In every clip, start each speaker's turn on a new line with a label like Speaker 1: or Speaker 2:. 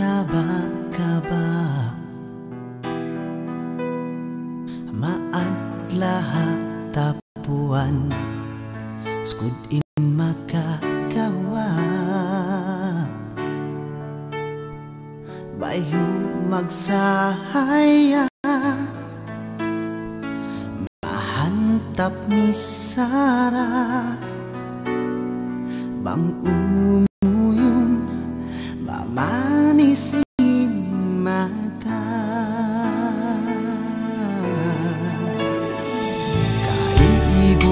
Speaker 1: kaba-kaba maadlah tapuan skud in makakawa bayu magsahaya mahantap misara bang umuyong mamanisin mata kaibugan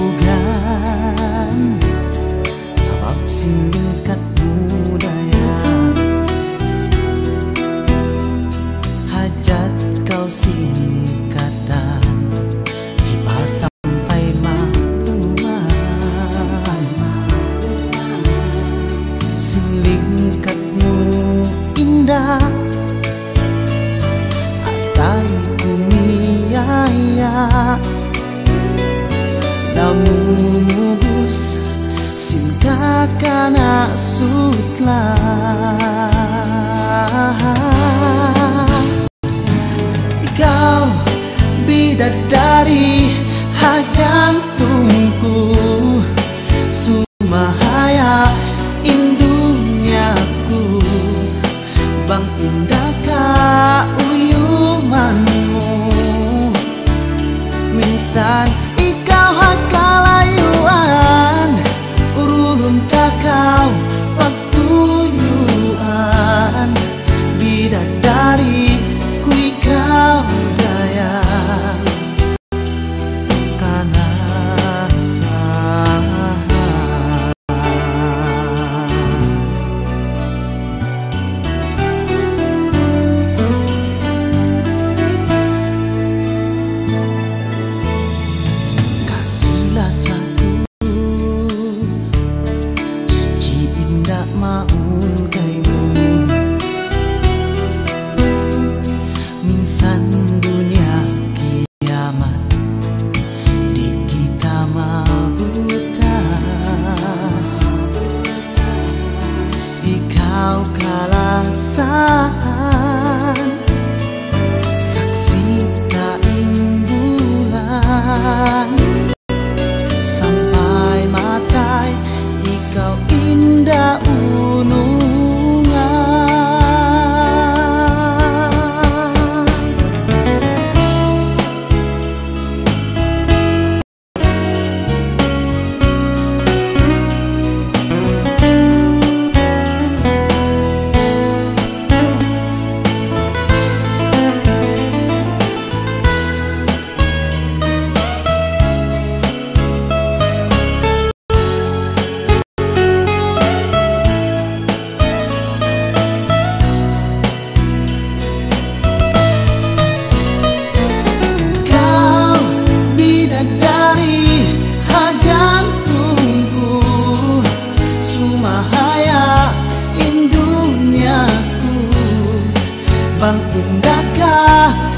Speaker 1: sabab singkat budaya hajat kau singkatan hiba sampai maluman silingkatmu indah atai kumiyaya namumugus singkakana sutla ikaw bidadari hajantungku sumahaya indunyaku bang indah ka uyumanmu minsan ikaw hakalayuan urulun kakau pagtuyuan bidadari ku ikaw daya maun kaimu minsan dunia kiamat di kita mabutas ikaw kalasan saksi kaing bulan sampai matai ikaw indah bang indahkah